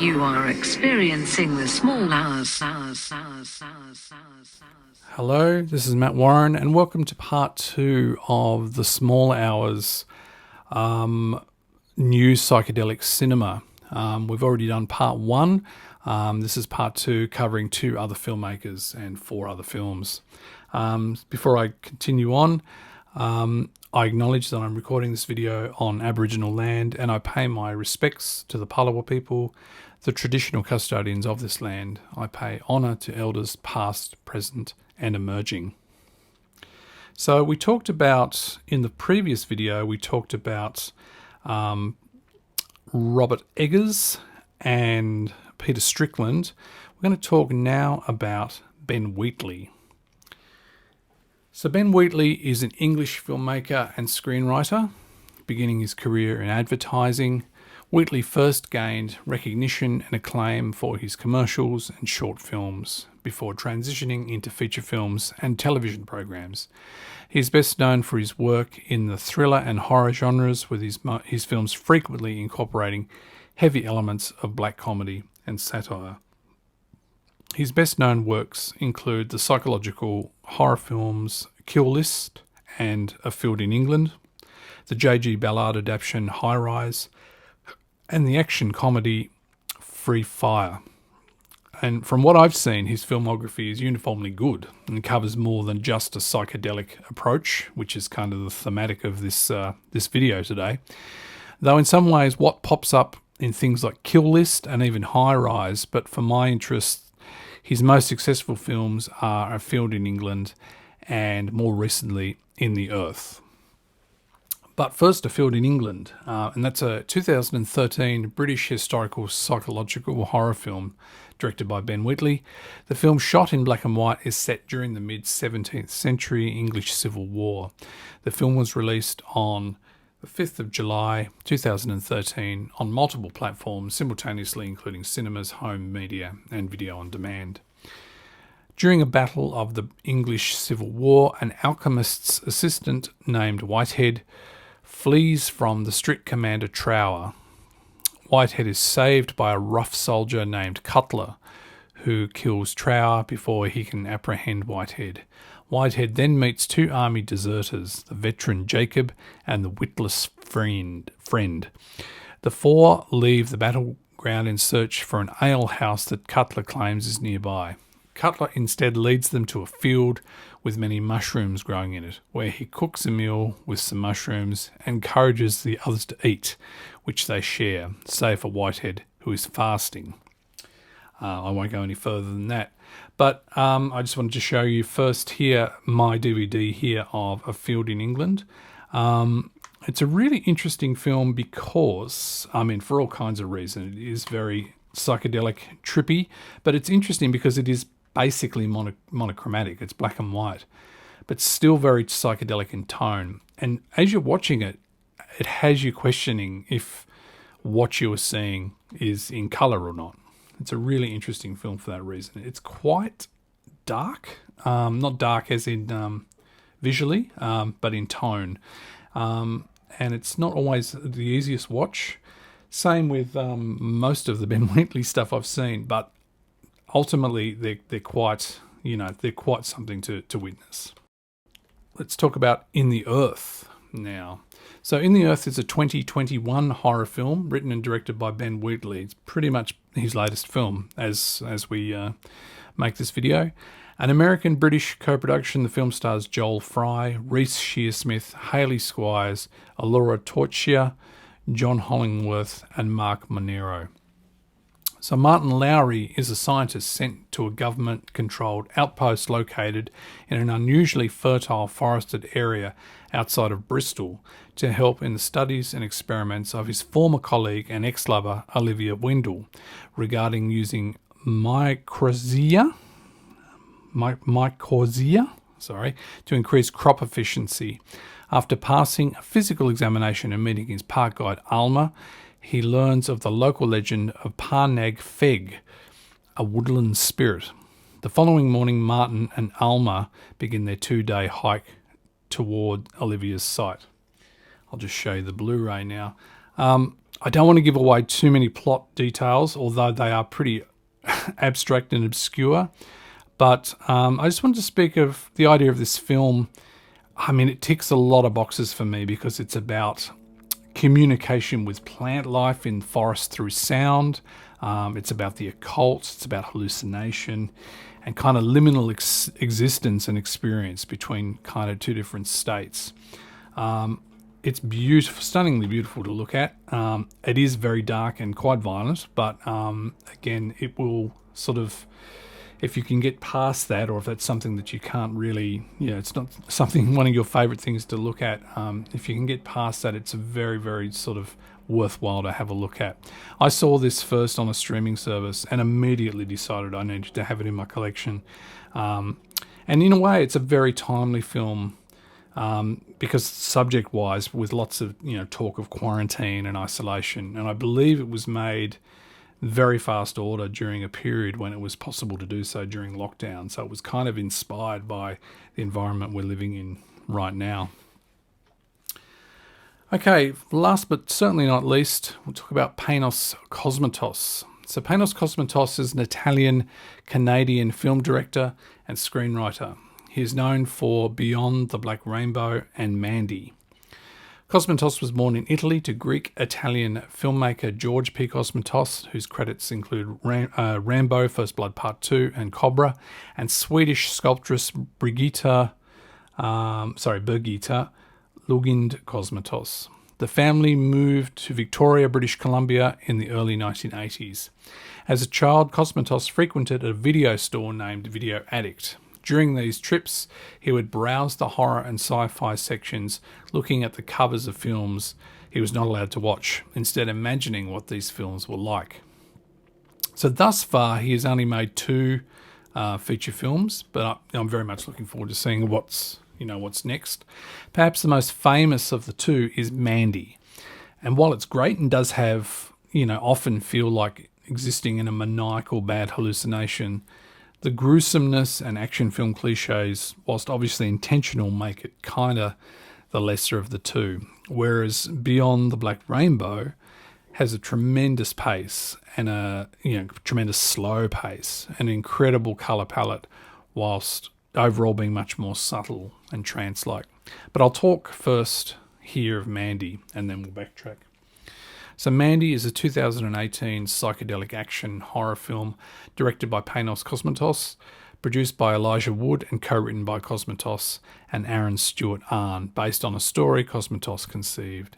You are experiencing the small hours. Hello, this is Matt Warren, and welcome to part 2 of the Small Hours new psychedelic cinema. We've already done part 1. This is part 2, covering 2 other filmmakers and 4 other films. Before I continue on, I acknowledge that I'm recording this video on Aboriginal land, and I pay my respects to the Palawa people, the traditional custodians of this land. I pay honour to elders past, present and emerging. So we talked about, in the previous video, we talked about Robert Eggers and Peter Strickland. We're going to talk now about Ben Wheatley. So Ben Wheatley is an English filmmaker and screenwriter. Beginning his career in advertising, Wheatley first gained recognition and acclaim for his commercials and short films before transitioning into feature films and television programs. He is best known for his work in the thriller and horror genres, with his films frequently incorporating heavy elements of black comedy and satire. His best-known works include the psychological horror films Kill List and A Field in England, the J.G. Ballard adaptation High Rise, and the action comedy Free Fire. And from what I've seen, his filmography is uniformly good and covers more than just a psychedelic approach, which is kind of the thematic of this video today. Though in some ways what pops up in things like Kill List and even High Rise, but for my interest, his most successful films are A Field in England and more recently In the Earth. But first, A Field in England, and that's a 2013 British historical psychological horror film directed by Ben Wheatley. The film, shot in black and white, is set during the mid-17th century English Civil War. The film was released on the 5th of July 2013 on multiple platforms simultaneously, including cinemas, home media and video on demand. During a battle of the English Civil War, an alchemist's assistant named Whitehead flees from the strict commander Trower. Whitehead is saved by a rough soldier named Cutler, who kills Trower before he can apprehend Whitehead. Whitehead then meets 2 army deserters, the veteran Jacob and the witless friend. The 4 leave the battleground in search for an alehouse that Cutler claims is nearby. Cutler instead leads them to a field with many mushrooms growing in it, where he cooks a meal with some mushrooms and encourages the others to eat, which they share, save for Whitehead, who is fasting. I won't go any further than that. But I just wanted to show you first here my DVD here of A Field in England. It's a really interesting film because, for all kinds of reasons, it is very psychedelic, trippy, but it's interesting because it is basically monochromatic. It's black and white, but still very psychedelic in tone. And as you're watching it, it has you questioning if what you are seeing is in colour or not. It's a really interesting film for that reason. It's quite dark, not dark as in visually, but in tone. And it's not always the easiest watch. Same with most of the Ben Wheatley stuff I've seen, but ultimately they're quite something to witness. Let's talk about In the Earth now. So In the Earth is a 2021 horror film written and directed by Ben Wheatley. It's pretty much his latest film as we make this video. An American-British co-production, the film stars Joel Fry, Reece Shearsmith, Hayley Squires, Allura Torchia, John Hollingworth and Mark Monero. So Martin Lowry is a scientist sent to a government-controlled outpost located in an unusually fertile forested area outside of Bristol to help in the studies and experiments of his former colleague and ex-lover Olivia Wendell regarding using mycorrhiza to increase crop efficiency. After passing a physical examination and meeting his park guide Alma, he learns of the local legend of Parnag Feg, a woodland spirit. The following morning, Martin and Alma begin their 2-day hike toward Olivia's site. I'll just show you the Blu-ray now. I don't want to give away too many plot details, although they are pretty abstract and obscure. But I just wanted to speak of the idea of this film. I mean, it ticks a lot of boxes for me because it's about communication with plant life in forests through sound. It's about the occult. It's about hallucination and kind of liminal existence and experience between kind of two different states. It's beautiful, stunningly beautiful to look at. It is very dark and quite violent, but again, it will sort of, if you can get past that, or if that's something that you can't really, it's not something, one of your favourite things to look at, if you can get past that, it's a very, very sort of worthwhile to have a look at. I saw this first on a streaming service and immediately decided I needed to have it in my collection. And in a way, it's a very timely film. Because subject-wise, with lots of talk of quarantine and isolation, and I believe it was made very fast order during a period when it was possible to do so during lockdown. So it was kind of inspired by the environment we're living in right now. Okay, last but certainly not least, we'll talk about Panos Cosmatos. So Panos Cosmatos is an Italian-Canadian film director and screenwriter. He is known for Beyond the Black Rainbow and Mandy. Cosmatos was born in Italy to Greek-Italian filmmaker George P. Cosmatos, whose credits include Rambo, First Blood Part 2 and Cobra, and Swedish sculptress Birgitta Lugind Cosmatos. The family moved to Victoria, British Columbia in the early 1980s. As a child, Cosmatos frequented a video store named Video Addict. During these trips, he would browse the horror and sci-fi sections, looking at the covers of films he was not allowed to watch, instead imagining what these films were like. So thus far, he has only made 2 feature films, but I'm very much looking forward to seeing what's next. Perhaps the most famous of the 2 is Mandy. And while it's great and does have, often feel like existing in a maniacal bad hallucination, the gruesomeness and action film cliches, whilst obviously intentional, make it kind of the lesser of the 2. Whereas Beyond the Black Rainbow has a tremendous pace and a tremendous slow pace, an incredible colour palette, whilst overall being much more subtle and trance-like. But I'll talk first here of Mandy and then we'll backtrack. So Mandy is a 2018 psychedelic action horror film directed by Panos Cosmatos, produced by Elijah Wood and co-written by Cosmatos and Aaron Stewart Arnn, based on a story Cosmatos conceived.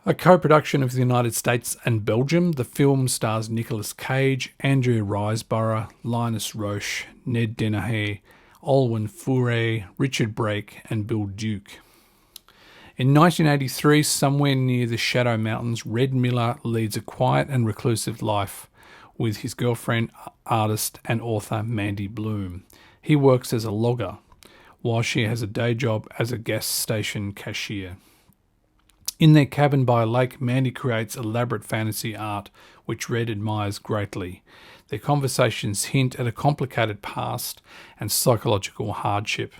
A co-production of the United States and Belgium, the film stars Nicolas Cage, Andrea Riseborough, Linus Roche, Ned Dennehy, Olwen Fouret, Richard Brake and Bill Duke. In 1983, somewhere near the Shadow Mountains, Red Miller leads a quiet and reclusive life with his girlfriend, artist and author Mandy Bloom. He works as a logger, while she has a day job as a gas station cashier. In their cabin by a lake, Mandy creates elaborate fantasy art, which Red admires greatly. Their conversations hint at a complicated past and psychological hardship.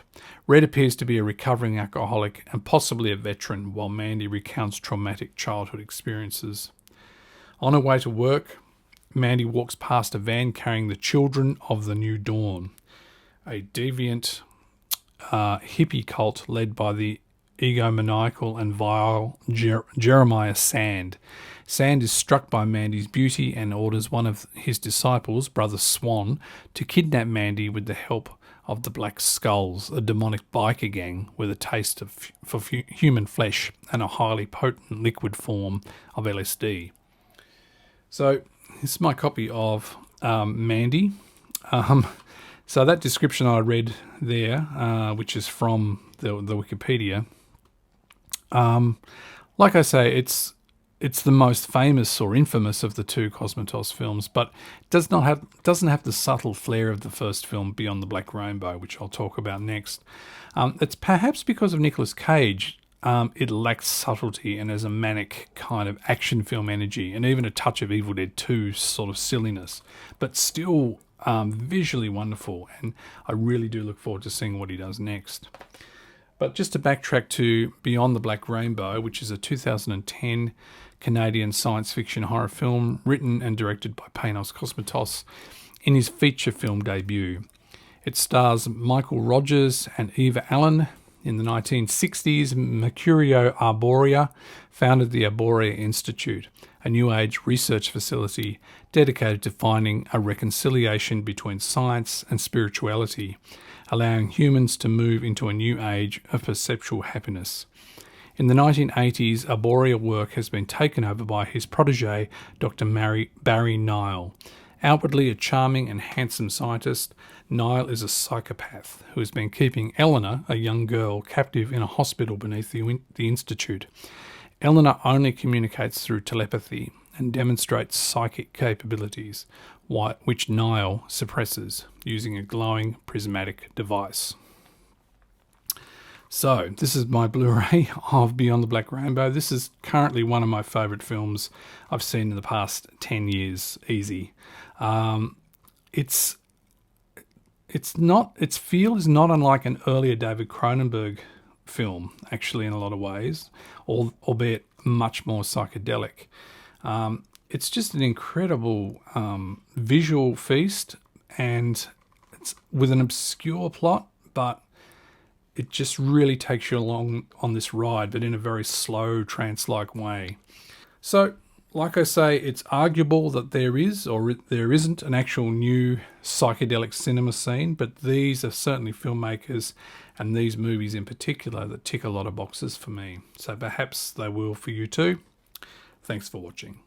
Red appears to be a recovering alcoholic and possibly a veteran, while Mandy recounts traumatic childhood experiences. On her way to work, Mandy walks past a van carrying the Children of the New Dawn, a deviant hippie cult led by the egomaniacal and vile Jeremiah Sand. Sand is struck by Mandy's beauty and orders one of his disciples, Brother Swan, to kidnap Mandy with the help of the Black Skulls, a demonic biker gang with a taste for human flesh and a highly potent liquid form of LSD. So this is my copy of Mandy. So that description I read there, which is from the Wikipedia, like I say, it's the most famous or infamous of the 2 Cosmatos films, but doesn't have the subtle flair of the first film, Beyond the Black Rainbow, which I'll talk about next. It's perhaps because of Nicolas Cage. It lacks subtlety and has a manic kind of action film energy and even a touch of Evil Dead 2 sort of silliness, but still visually wonderful, and I really do look forward to seeing what he does next. But just to backtrack to Beyond the Black Rainbow, which is a 2010 Canadian science fiction horror film written and directed by Panos Cosmatos in his feature film debut. It stars Michael Rogers and Eva Allen. In the 1960s, Mercurio Arborea founded the Arborea Institute, a New Age research facility dedicated to finding a reconciliation between science and spirituality, allowing humans to move into a new age of perceptual happiness. In the 1980s, Arborea work has been taken over by his protege, Dr. Barry Nile. Outwardly a charming and handsome scientist, Nile is a psychopath who has been keeping Eleanor, a young girl, captive in a hospital beneath the institute. Eleanor only communicates through telepathy and demonstrates psychic capabilities, which Nile suppresses using a glowing prismatic device. So, this is my Blu-ray of Beyond the Black Rainbow. This is currently one of my favourite films I've seen in the past 10 years, easy. Its feel is not unlike an earlier David Cronenberg film, actually, in a lot of ways, albeit much more psychedelic. It's just an incredible visual feast, and it's with an obscure plot, but it just really takes you along on this ride, but in a very slow, trance-like way. So, like I say, it's arguable that there is or there isn't an actual new psychedelic cinema scene, but these are certainly filmmakers, and these movies in particular, that tick a lot of boxes for me. So perhaps they will for you too. Thanks for watching.